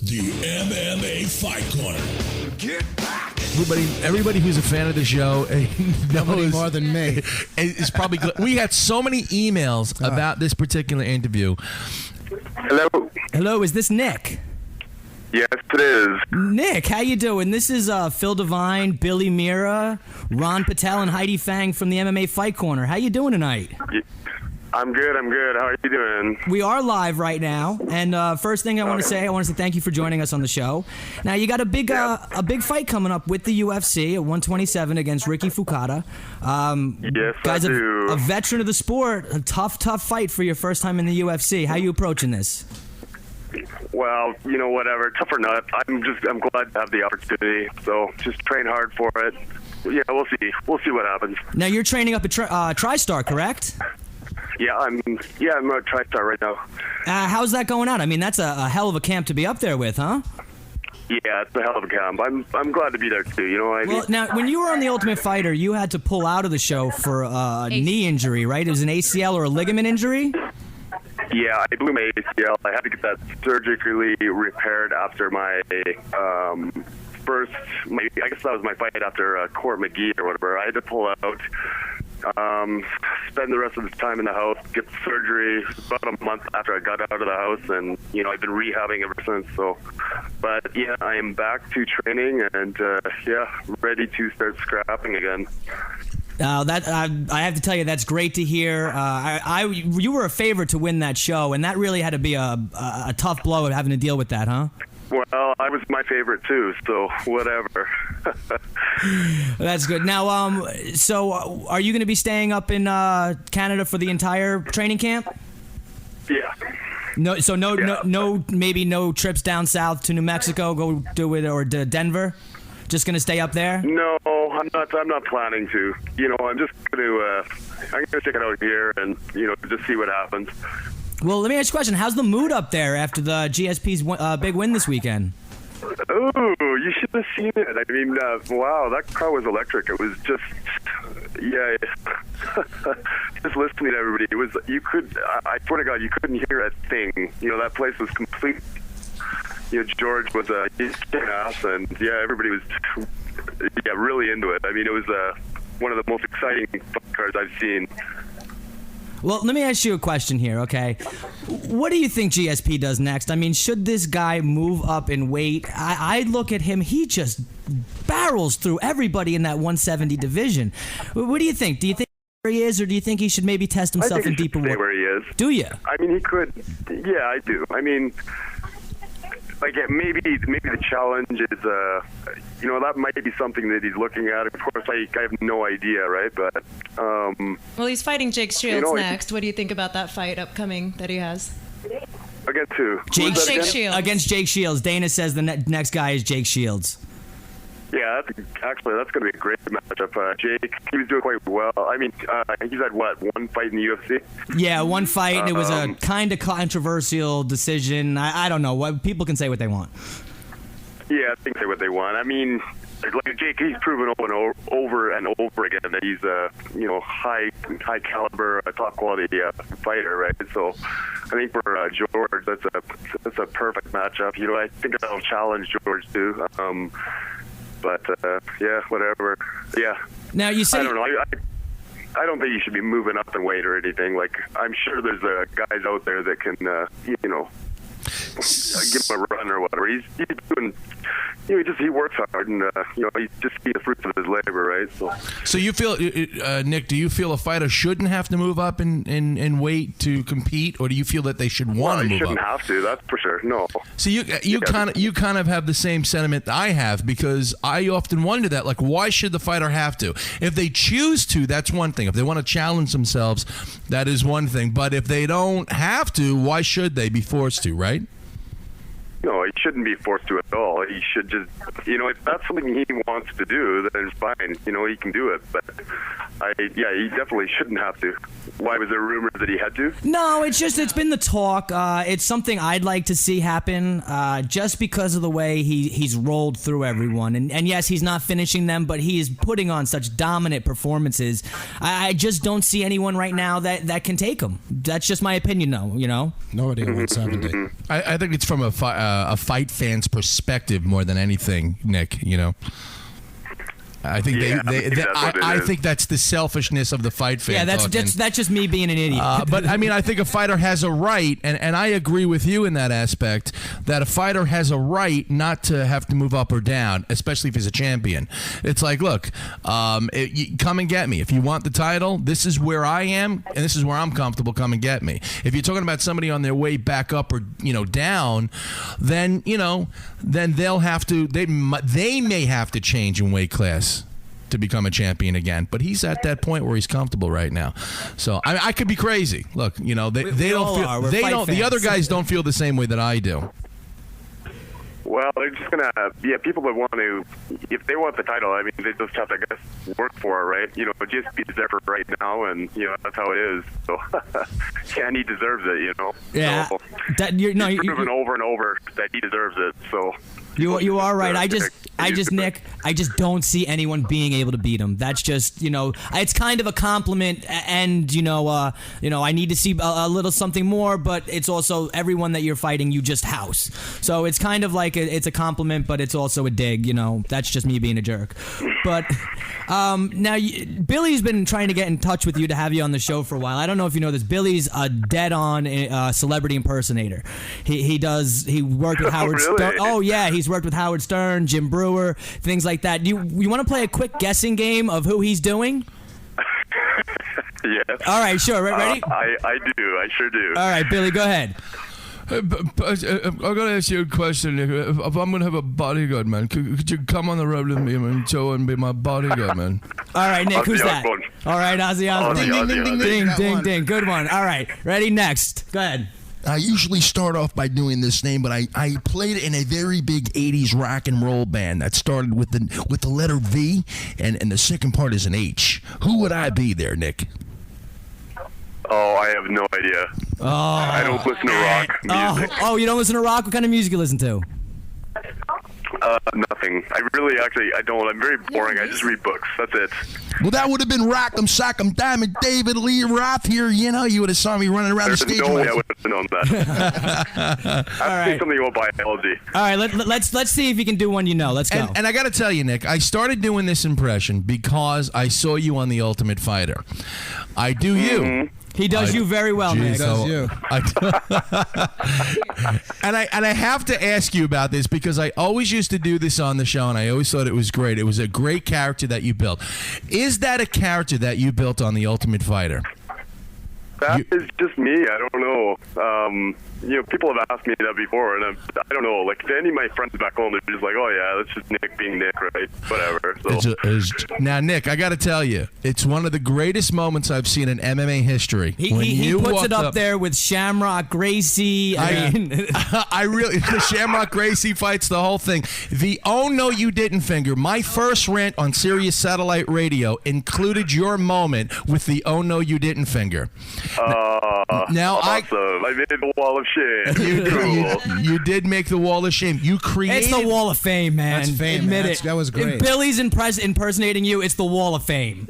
The MMA Fight Corner. Get back! Everybody who's a fan of the show knows more than me. Is probably good. We got so many emails about this particular interview. Hello, is this Nick? Yes, it is. Nick, how you doing? This is Phil Devine, Billy Mira, Ron Patel, and Heidi Fang from the MMA Fight Corner. How you doing tonight? I'm good. How are you doing? We are live right now, and first thing I want to say thank you for joining us on the show. Now you got a big fight coming up with the UFC at 127 against Ricky Fukada. Yes, guys, I do. A veteran of the sport, a tough fight for your first time in the UFC. How are you approaching this? Well, whatever, tough or not, I'm glad to have the opportunity. So just train hard for it. Yeah, we'll see. We'll see what happens. Now you're training up at TriStar, correct? Yeah, I'm at TriStar right now. How's that going out? I mean, that's a hell of a camp to be up there with, huh? Yeah, it's a hell of a camp. I'm glad to be there too. You know what I mean? Well, now when you were on The Ultimate Fighter, you had to pull out of the show for a knee injury, right? It was an ACL or a ligament injury. Yeah, I blew my ACL. I had to get that surgically repaired after my I guess that was my fight after Court McGee or whatever. I had to pull out, spend the rest of the time in the house, get surgery about a month after I got out of the house, and I've been rehabbing ever since. So, but yeah, I am back to training and ready to start scrapping again. I have to tell you, that's great to hear. You were a favorite to win that show, and that really had to be a tough blow of having to deal with that, huh? Well, I was my favorite too, so whatever. That's good. Now, so are you going to be staying up in Canada for the entire training camp? Yeah. Maybe no trips down south to New Mexico, go do it, or to Denver? Just going to stay up there? No, I'm not planning to. I'm just going to stick it out here and just see what happens. Well, let me ask you a question. How's the mood up there after the GSP's big win this weekend? Oh, you should have seen it. I mean, wow, that crowd was electric. It was just, just listening to everybody. It was, I swear to God, you couldn't hear a thing. That place was complete. George was he's kicking ass, and everybody was really into it. I mean, it was one of the most exciting fight cards I've seen. Well, let me ask you a question here, okay? What do you think GSP does next? I mean, should this guy move up in weight? I look at him, he just barrels through everybody in that 170 division. What do you think? Do you think where he is, or do you think he should maybe test himself in deeper water? Where he is. Do you? I mean, he could. Yeah, I do. I mean, maybe the challenge is, that might be something that he's looking at. Of course, I have no idea, right? But well, he's fighting Jake Shields next. What do you think about that fight upcoming that he has? Against who? Jake Shields. Against Jake Shields. Dana says the next guy is Jake Shields. Yeah, that's going to be a great matchup. Jake, he was doing quite well. I mean, he's had, one fight in the UFC? Yeah, one fight, and it was a kind of controversial decision. I don't know. People can say what they want. Yeah, I think say what they want. I mean, like Jake, he's proven over and over again that he's a high caliber, top quality fighter, right? So I think for George, that's a perfect matchup. I think that'll challenge George too. But whatever. Yeah. Now you say I don't know. I don't think you should be moving up in weight or anything. Like, I'm sure there's guys out there that can give him a run or whatever. He's doing. He works hard, and he just sees the fruits of his labor, right? So you feel, Nick? Do you feel a fighter shouldn't have to move up in weight to compete, or do you feel that they should want to move up? He shouldn't have to. That's for sure. No. So you kind of have the same sentiment that I have, because I often wonder that, like, why should the fighter have to? If they choose to, that's one thing. If they want to challenge themselves, that is one thing. But if they don't have to, why should they be forced to? Right? No, he shouldn't be forced to at all. He should just, if that's something he wants to do, then fine. He can do it. But he definitely shouldn't have to. Why was there rumors that he had to? No, it's been the talk. It's something I'd like to see happen, just because of the way he's rolled through everyone. And yes, he's not finishing them, but he is putting on such dominant performances. I just don't see anyone right now that can take him. That's just my opinion, though. You know, nobody at 170. I think it's from a fight fan's perspective more than anything, Nick. You know. I think I think that's the selfishness of the fight fan. Yeah, that's just me being an idiot. But I mean, I think a fighter has a right, and I agree with you in that aspect, that a fighter has a right not to have to move up or down, especially if he's a champion. It's like, look, come and get me. If you want the title, this is where I am, and this is where I'm comfortable. Come and get me. If you're talking about somebody on their way back up or down, then then they'll have to. They may have to change in weight class to become a champion again, but he's at that point where he's comfortable right now. So I could be crazy. Look, they don't feel. They don't. The other guys don't feel the same way that I do. Well, they're just gonna, people that want to, if they want the title, I mean, they just have to, I guess, work for it, right? GSP is there for right now, and that's how it is. So, and he deserves it, Yeah, so, he's proven over and over that he deserves it. So. You are right. I just Nick, I just don't see anyone being able to beat him. That's just it's kind of a compliment, and I need to see a little something more, but it's also everyone that you're fighting, you just house. So it's kind of like it's a compliment, but it's also a dig. That's just me being a jerk. But now Billy's been trying to get in touch with you to have you on the show for a while. I don't know if you know this. Billy's a dead-on celebrity impersonator. He worked with Howard really? Stern. Oh yeah, he's worked with Howard Stern, Jim Brewer, things like that. You want to play a quick guessing game of who he's doing? Yeah. All right, sure. Ready? I do. I sure do. All right, Billy, go ahead. I'm gonna ask you a question, Nick. If I'm gonna have a bodyguard, man, could you come on the road with me and be my bodyguard, man? All right, Nick, who's Ozzy that? Osbourne. All right, Ozzy Osbourne. Ding, Ding, ding. Good one. All right, ready? Next. Go ahead. I usually start off by doing this name, but I played in a very big 80s rock and roll band that started with the letter V, and the second part is an H. Who would I be there, Nick? Oh, I have no idea. Oh. I don't listen to rock music. Oh, you don't listen to rock? What kind of music you listen to? Nothing. I don't. I'm very boring. I just read books. That's it. Well, that would have been Rock'em Sock'em Diamond David Lee Roth here. You would have saw me running around the stage. No way I would have known that. All right. Something about biology. All right, let's see if you can do one Let's go. And I got to tell you, Nick, I started doing this impression because I saw you on The Ultimate Fighter. I do you. Mm-hmm. He does you very well, Nick. He does you. And I have to ask you about this because I always used to do this on the show, and I always thought it was great. It was a great character that you built. Is that a character that you built on The Ultimate Fighter? That is just me. I don't know. People have asked me that before, and I don't know. Like, to any of my friends back home, they're just like, oh, yeah, that's just Nick being Nick, right? Whatever. So. Now, Nick, I got to tell you, it's one of the greatest moments I've seen in MMA history. He puts it up there with Shamrock Gracie. I really, the Shamrock Gracie fights, the whole thing. The Oh No You Didn't Finger, my first rant on Sirius Satellite Radio included your moment with the Oh No You Didn't Finger. Now awesome. I made the wall of shame. You did make the wall of shame. You created. It's the wall of fame, man. That's fame. Admit it. That was great. If Billy's impersonating you, it's the wall of fame.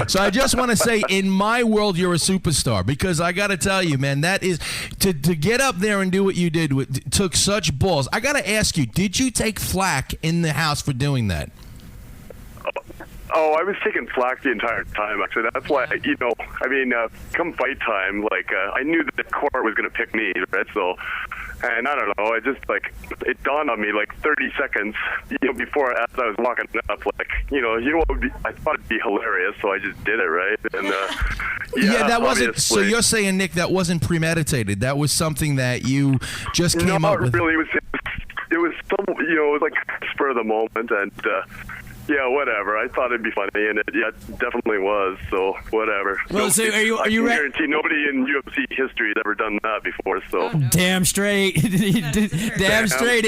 So I just want to say, in my world, you're a superstar because I got to tell you, man, that is to get up there and do what you did. Took such balls. I got to ask you, did you take flack in the house for doing that? Oh, I was taking flack the entire time, actually. That's why, come fight time, I knew that the court was going to pick me, right? So, and I don't know, it dawned on me 30 seconds, before as I was walking up, what would be, I thought it'd be hilarious, so I just did it, right? And, that wasn't, obviously. so you're saying, Nick, that wasn't premeditated. That was something that you just came up with. Not really. It was some, it was like spur of the moment, and, Yeah, whatever. I thought it'd be funny, and it definitely was. So whatever. Well, so are you I ready? guarantee nobody in UFC history has ever done that before. So Damn straight. Damn straight.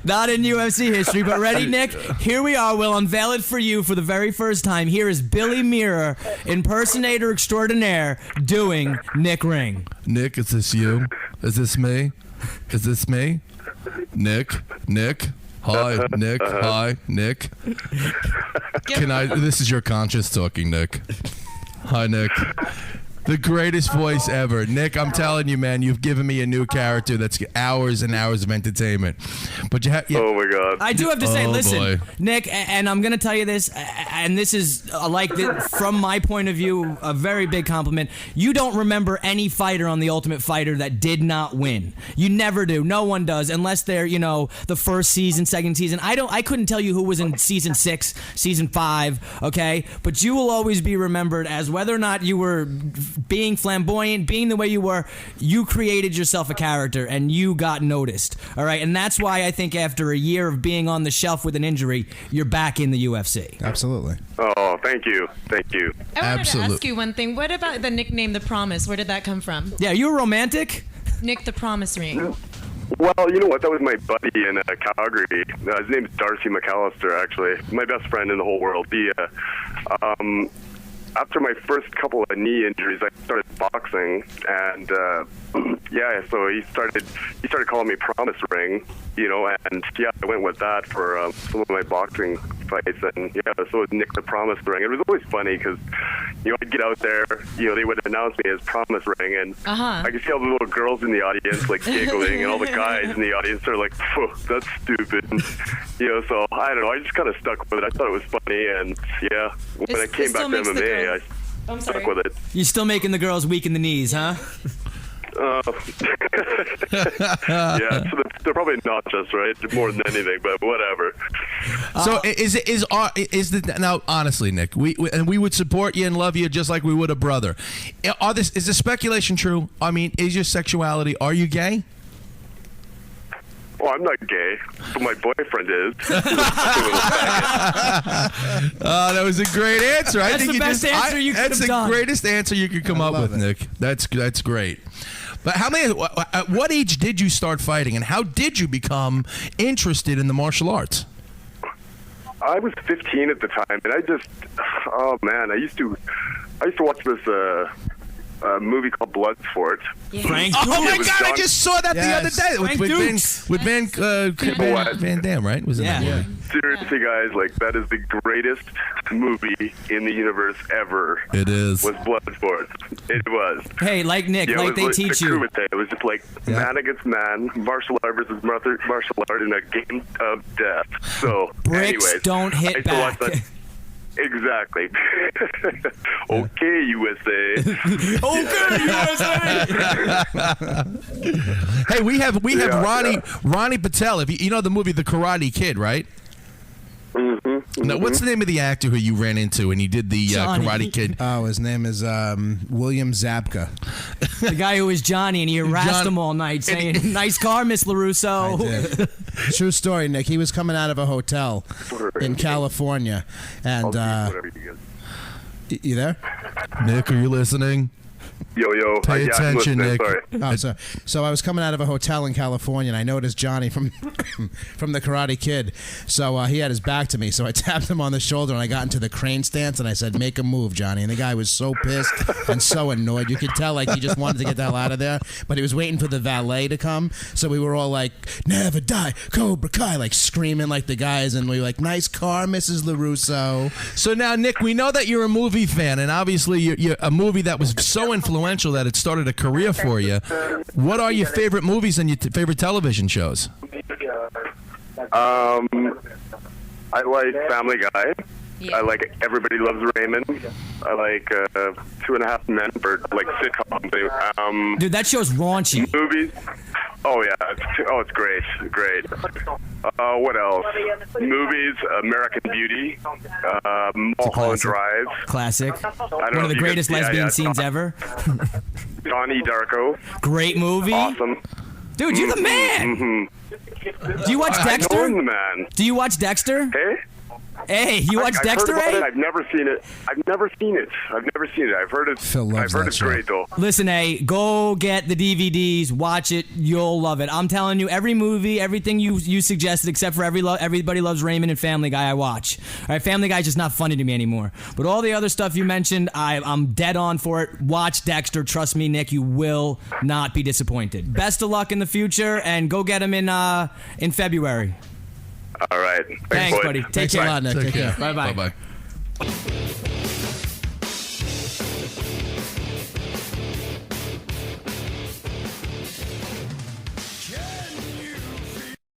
Not in UFC history, but ready, Nick? Here we are. We'll unveil it for you for the very first time. Here is Billy Mirror, impersonator extraordinaire, doing Nick Ring. Nick, is this you? Is this me? Is this me? Nick? Hi, Nick. Hi, Nick. This is your conscious talking, Nick. Hi, Nick. The greatest voice ever. Nick, I'm telling you, man, you've given me a new character that's hours and hours of entertainment. But oh, my God. I do have to say, listen, boy. Nick, and I'm going to tell you this, and this is, from my point of view, a very big compliment. You don't remember any fighter on The Ultimate Fighter that did not win. You never do. No one does, unless they're, the first season, second season. I couldn't tell you who was in season 6, season 5, okay? But you will always be remembered as whether or not you were being flamboyant, being the way you were, you created yourself a character and you got noticed. All right. And that's why I think after a year of being on the shelf with an injury, you're back in the UFC. Absolutely. Oh, thank you. Thank you. I wanted to ask you one thing. What about the nickname The Promise? Where did that come from? Yeah, you a romantic? Nick the Promise Ring. Well, you know what? That was my buddy in Calgary. His name is Darcy McAllister, actually. My best friend in the whole world. After my first couple of knee injuries, I started boxing, and so he started calling me Promise Ring, and I went with that for some of my boxing fights, and so it was Nick the Promise Ring. It was always funny because I'd get out there, they would announce me as Promise Ring, and I could see all the little girls in the audience like giggling, and all the guys in the audience are like, "That's stupid," and, so I don't know. I just kind of stuck with it. I thought it was funny, and when I came back to MMA, I stuck with it. You're still making the girls weak in the knees, huh? So they're probably not just right, more than anything, but whatever. So now honestly, Nick, we would support you and love you just like we would a brother. Is the speculation true? I mean, is your sexuality? Are you gay? Well, I'm not gay, but my boyfriend is. That was a great answer. That's the best answer you could have done. That's the greatest answer you could come up with, Nick. That's great. But at what age did you start fighting, and how did you become interested in the martial arts? I was 15 at the time, and I used to watch this movie called Bloodsport. Yeah. Frank Oh my Dukes. God! I just saw that the other day with Van Damme, right? Was it that movie? Seriously, guys, that is the greatest movie in the universe ever. It is. Was Bloodsport. It was. Hey, like Nick, they teach you. It was just man against man, martial art versus martial art in a game of death. So, Bricks anyways, don't hit back. Exactly. Okay, USA. Okay, USA. Hey, we have Ronnie Patel. If you know the movie The Karate Kid, right? Mm-hmm. Now, what's the name of the actor who you ran into when you did the Karate Kid? Oh, his name is William Zabka. The guy who was Johnny, and he harassed him all night, saying, "Nice car, Miss LaRusso." I did. True story, Nick. He was coming out of a hotel in California, and you there? Nick, are you listening? Yo. Pay attention, Nick. Sorry. So I was coming out of a hotel in California, and I noticed Johnny from from the Karate Kid. So he had his back to me, so I tapped him on the shoulder, and I got into the crane stance, and I said, "Make a move, Johnny." And the guy was so pissed and so annoyed. You could tell he just wanted to get the hell out of there, but he was waiting for the valet to come. So we were all like, "Never die, Cobra Kai," screaming like the guys, and we were like, "Nice car, Mrs. LaRusso." So now, Nick, we know that you're a movie fan, and obviously you're a movie that was so influential that it started a career for you. What are your favorite movies and your favorite television shows? I like Family Guy. Yeah. I like Everybody Loves Raymond. I like 2.5 Men for sitcom. Dude, that show's raunchy. Movies. Oh yeah. It's great. What else? Movies. American Beauty. Mulholland Drive. Classic. One of the greatest lesbian scenes ever. Donnie Darko. Great movie. Awesome. Dude, you're the man. Mm-hmm. Do you watch Dexter? I'm the man. Do you watch Dexter? Hey. Hey, you watch I've Dexter, heard about eh? it. I've never seen it. I've heard it. Phil loves I've heard that it's show. great though. Listen, go get the DVDs, watch it, you'll love it. I'm telling you, every movie, everything you suggested, except for Everybody Loves Raymond and Family Guy, I watch. All right, Family Guy's just not funny to me anymore. But all the other stuff you mentioned, I'm dead on for it. Watch Dexter. Trust me, Nick, you will not be disappointed. Best of luck in the future, and go get him in February. All right. Thanks, boys. buddy. Take Thanks care. a lot, Nick. Take care. Bye-bye. Bye-bye.